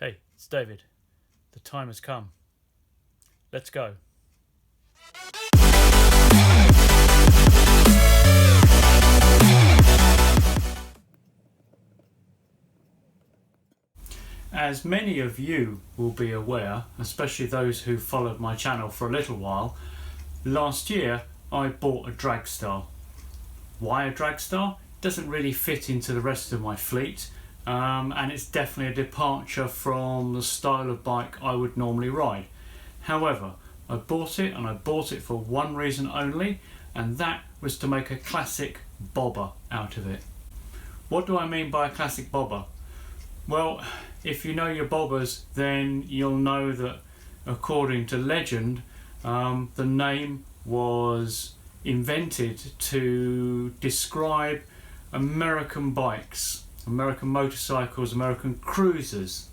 Hey, it's David. The time has come. Let's go. As many of you will be aware, especially those who followed my channel for a little while, last year I bought a Dragstar. Why a Dragstar? Doesn't really fit into the rest of my fleet, and it's definitely a departure from the style of bike I would normally ride. However, I bought it for one reason only, and that was to make a classic bobber out of it. What do I mean by a classic bobber? Well, if you know your bobbers, then you'll know that according to legend, the name was invented to describe American bikes, American motorcycles, American cruisers,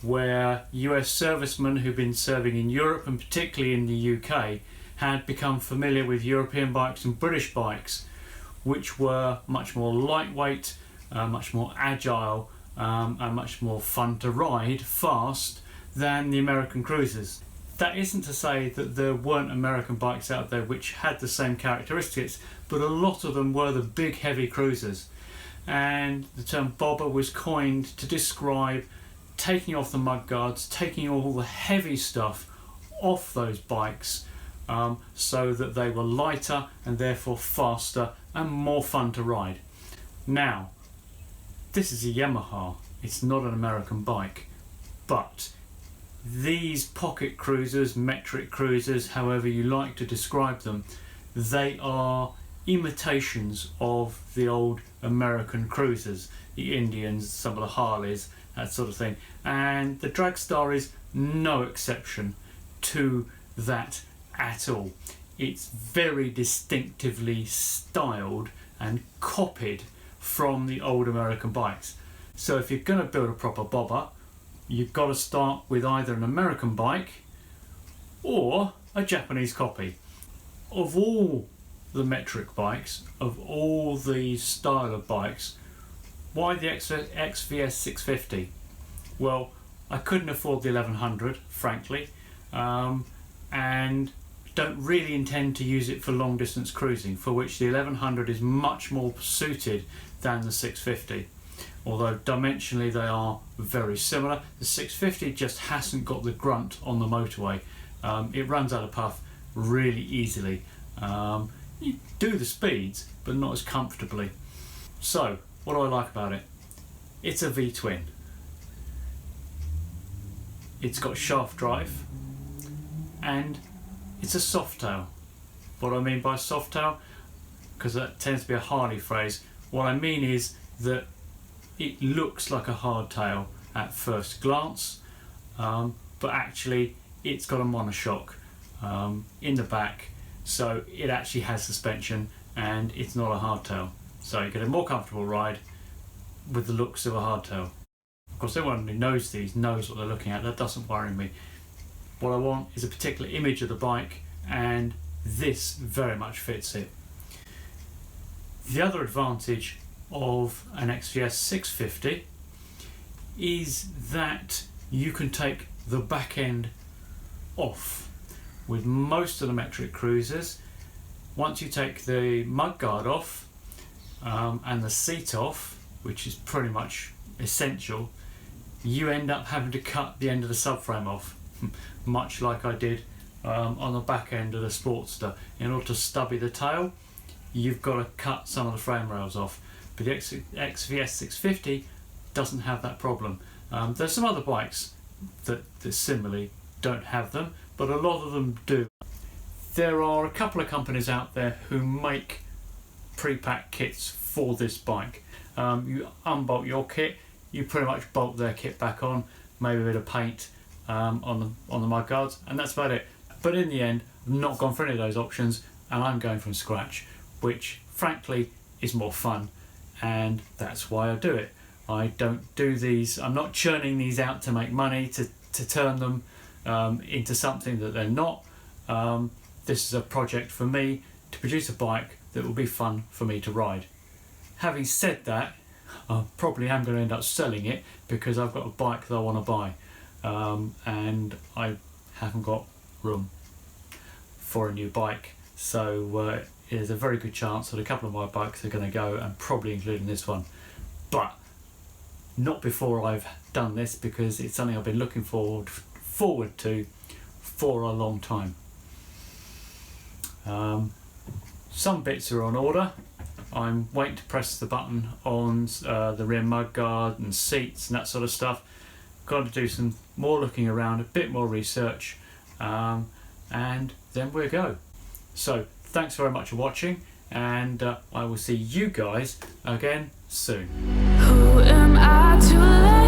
where US servicemen who've been serving in Europe and particularly in the UK had become familiar with European bikes and British bikes, which were much more lightweight, much more agile, and much more fun to ride, fast, than the American cruisers. That isn't to say that there weren't American bikes out there which had the same characteristics, but a lot of them were the big heavy cruisers. And the term bobber was coined to describe taking off the mudguards, taking all the heavy stuff off those bikes, so that they were lighter and therefore faster and more fun to ride. Now, this is a Yamaha, it's not an American bike, but these pocket cruisers, metric cruisers, however you like to describe them, they are imitations of the old American cruisers, the Indians, some of the Harleys, that sort of thing. And the Dragstar is no exception to that at all. It's very distinctively styled and copied from the old American bikes. So if you're going to build a proper bobber, you've got to start with either an American bike or a Japanese copy. Of all the metric bikes, of all the style of bikes, why the XVS 650? Well, I couldn't afford the 1100, frankly, and don't really intend to use it for long distance cruising, for which the 1100 is much more suited than the 650. Although dimensionally they are very similar, the 650 just hasn't got the grunt on the motorway. It runs out of puff really easily. You do the speeds, but not as comfortably. So, what do I like about it? It's a V-twin. It's got shaft drive, and it's a soft tail. What do I mean by soft tail? Because that tends to be a Harley phrase. What I mean is that it looks like a hardtail at first glance, but actually it's got a monoshock in the back, so it actually has suspension and it's not a hardtail. So you get a more comfortable ride with the looks of a hardtail. Of course, everyone who knows these knows what they're looking at. That doesn't worry me. What I want is a particular image of the bike, and this very much fits it. The other advantage of an XVS 650 is that you can take the back end off. With most of the metric cruisers, once you take the mudguard off and the seat off, which is pretty much essential, you end up having to cut the end of the subframe off, much like I did on the back end of the Sportster. In order to stubby the tail, you've got to cut some of the frame rails off. But the XVS 650 doesn't have that problem. There's some other bikes that similarly don't have them, but a lot of them do. There are a couple of companies out there who make pre-packed kits for this bike. You unbolt your kit, you pretty much bolt their kit back on, maybe a bit of paint on the mudguards, and that's about it. But in the end, I've not gone for any of those options, and I'm going from scratch, which frankly is more fun. And that's why I do it. I don't do these, I'm not churning these out to make money, to turn them into something that they're not. This is a project for me to produce a bike that will be fun for me to ride. Having said that, I probably am going to end up selling it because I've got a bike that I want to buy, and I haven't got room for a new bike. So there's a very good chance that a couple of my bikes are going to go, and probably including this one. But not before I've done this, because it's something I've been looking forward to for a long time. Some bits are on order. I'm waiting to press the button on the rear mudguard and seats and that sort of stuff. Got to do some more looking around, a bit more research, and then we'll go. So thanks very much for watching, and I will see you guys again soon. Who am I to let